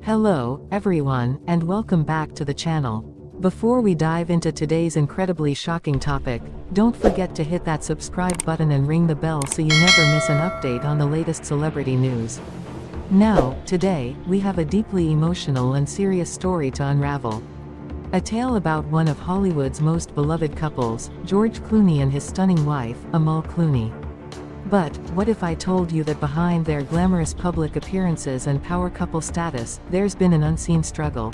Hello, everyone, and welcome back to the channel. Before we dive into today's incredibly shocking topic, don't forget to hit that subscribe button and ring the bell so you never miss an update on the latest celebrity news. Now, today, we have a deeply emotional and serious story to unravel. A tale about one of Hollywood's most beloved couples, George Clooney and his stunning wife, Amal Clooney. But, what if I told you that behind their glamorous public appearances and power couple status, there's been an unseen struggle?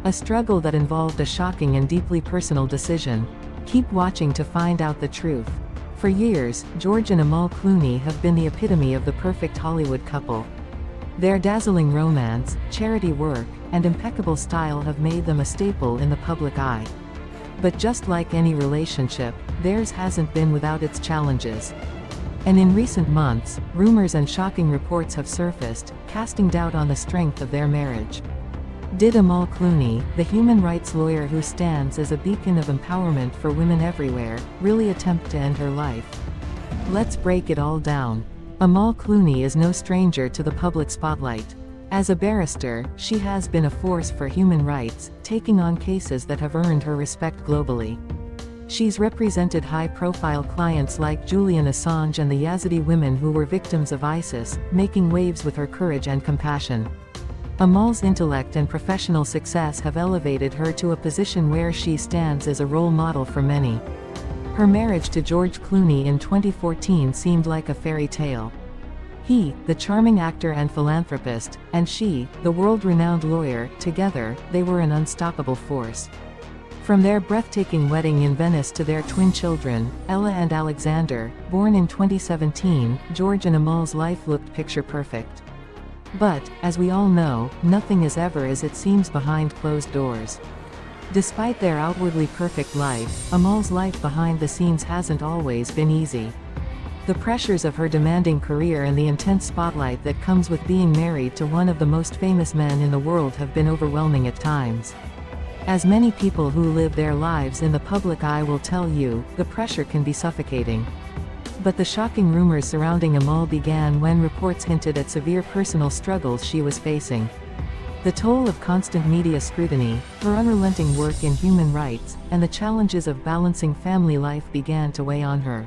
A struggle that involved a shocking and deeply personal decision. Keep watching to find out the truth. For years, George and Amal Clooney have been the epitome of the perfect Hollywood couple. Their dazzling romance, charity work, and impeccable style have made them a staple in the public eye. But just like any relationship, theirs hasn't been without its challenges. And in recent months, rumors and shocking reports have surfaced, casting doubt on the strength of their marriage. Did Amal Clooney, the human rights lawyer who stands as a beacon of empowerment for women everywhere, really attempt to end her life? Let's break it all down. Amal Clooney is no stranger to the public spotlight. As a barrister, she has been a force for human rights, taking on cases that have earned her respect globally. She's represented high-profile clients like Julian Assange and the Yazidi women who were victims of ISIS, making waves with her courage and compassion. Amal's intellect and professional success have elevated her to a position where she stands as a role model for many. Her marriage to George Clooney in 2014 seemed like a fairy tale. He, the charming actor and philanthropist, and she, the world-renowned lawyer, together, they were an unstoppable force. From their breathtaking wedding in Venice to their twin children, Ella and Alexander, born in 2017, George and Amal's life looked picture perfect. But, as we all know, nothing is ever as it seems behind closed doors. Despite their outwardly perfect life, Amal's life behind the scenes hasn't always been easy. The pressures of her demanding career and the intense spotlight that comes with being married to one of the most famous men in the world have been overwhelming at times. As many people who live their lives in the public eye will tell you, the pressure can be suffocating. But the shocking rumors surrounding Amal began when reports hinted at severe personal struggles she was facing. The toll of constant media scrutiny, her unrelenting work in human rights, and the challenges of balancing family life began to weigh on her.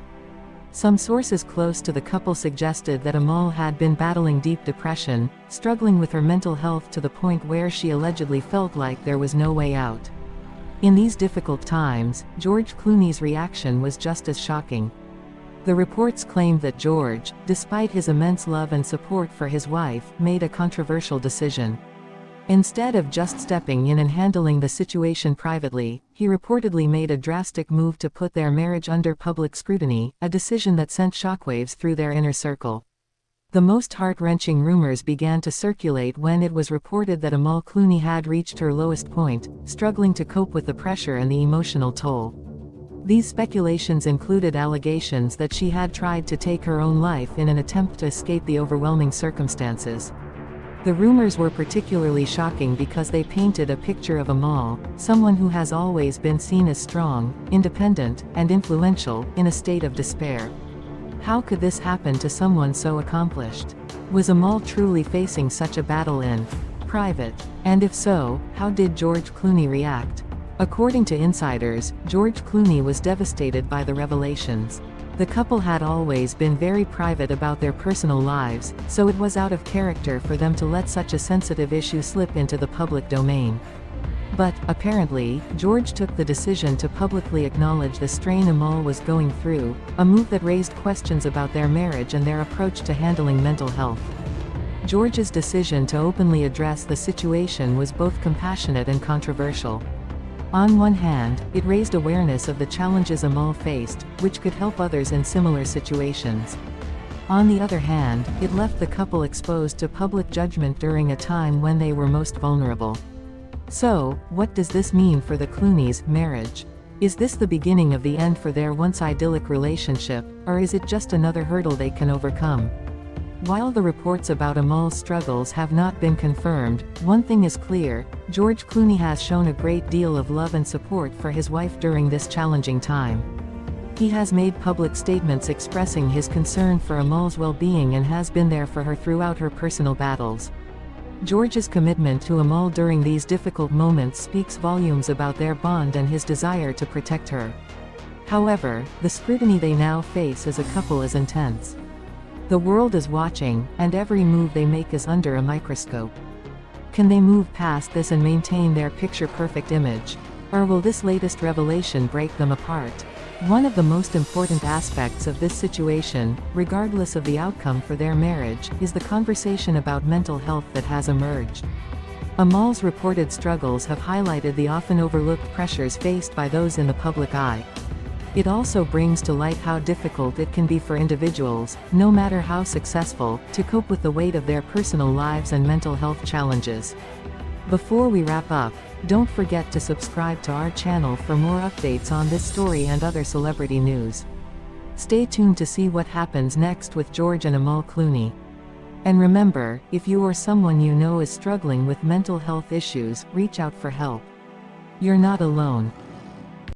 Some sources close to the couple suggested that Amal had been battling deep depression, struggling with her mental health to the point where she allegedly felt like there was no way out. In these difficult times, George Clooney's reaction was just as shocking. The reports claimed that George, despite his immense love and support for his wife, made a controversial decision. Instead of just stepping in and handling the situation privately, he reportedly made a drastic move to put their marriage under public scrutiny, a decision that sent shockwaves through their inner circle. The most heart-wrenching rumors began to circulate when it was reported that Amal Clooney had reached her lowest point, struggling to cope with the pressure and the emotional toll. These speculations included allegations that she had tried to take her own life in an attempt to escape the overwhelming circumstances. The rumors were particularly shocking because they painted a picture of Amal, someone who has always been seen as strong, independent, and influential, in a state of despair. How could this happen to someone so accomplished? Was Amal truly facing such a battle in private? And if so, how did George Clooney react? According to insiders, George Clooney was devastated by the revelations. The couple had always been very private about their personal lives, so it was out of character for them to let such a sensitive issue slip into the public domain. But, apparently, George took the decision to publicly acknowledge the strain Amal was going through, a move that raised questions about their marriage and their approach to handling mental health. George's decision to openly address the situation was both compassionate and controversial. On one hand, it raised awareness of the challenges Amal faced, which could help others in similar situations. On the other hand, it left the couple exposed to public judgment during a time when they were most vulnerable. So, what does this mean for the Clooneys' marriage? Is this the beginning of the end for their once idyllic relationship, or is it just another hurdle they can overcome? While the reports about Amal's struggles have not been confirmed, one thing is clear: George Clooney has shown a great deal of love and support for his wife during this challenging time. He has made public statements expressing his concern for Amal's well-being and has been there for her throughout her personal battles. George's commitment to Amal during these difficult moments speaks volumes about their bond and his desire to protect her. However, the scrutiny they now face as a couple is intense. The world is watching, and every move they make is under a microscope. Can they move past this and maintain their picture-perfect image? Or will this latest revelation break them apart? One of the most important aspects of this situation, regardless of the outcome for their marriage, is the conversation about mental health that has emerged. Amal's reported struggles have highlighted the often overlooked pressures faced by those in the public eye. It also brings to light how difficult it can be for individuals, no matter how successful, to cope with the weight of their personal lives and mental health challenges. Before we wrap up, don't forget to subscribe to our channel for more updates on this story and other celebrity news. Stay tuned to see what happens next with George and Amal Clooney. And remember, if you or someone you know is struggling with mental health issues, reach out for help. You're not alone.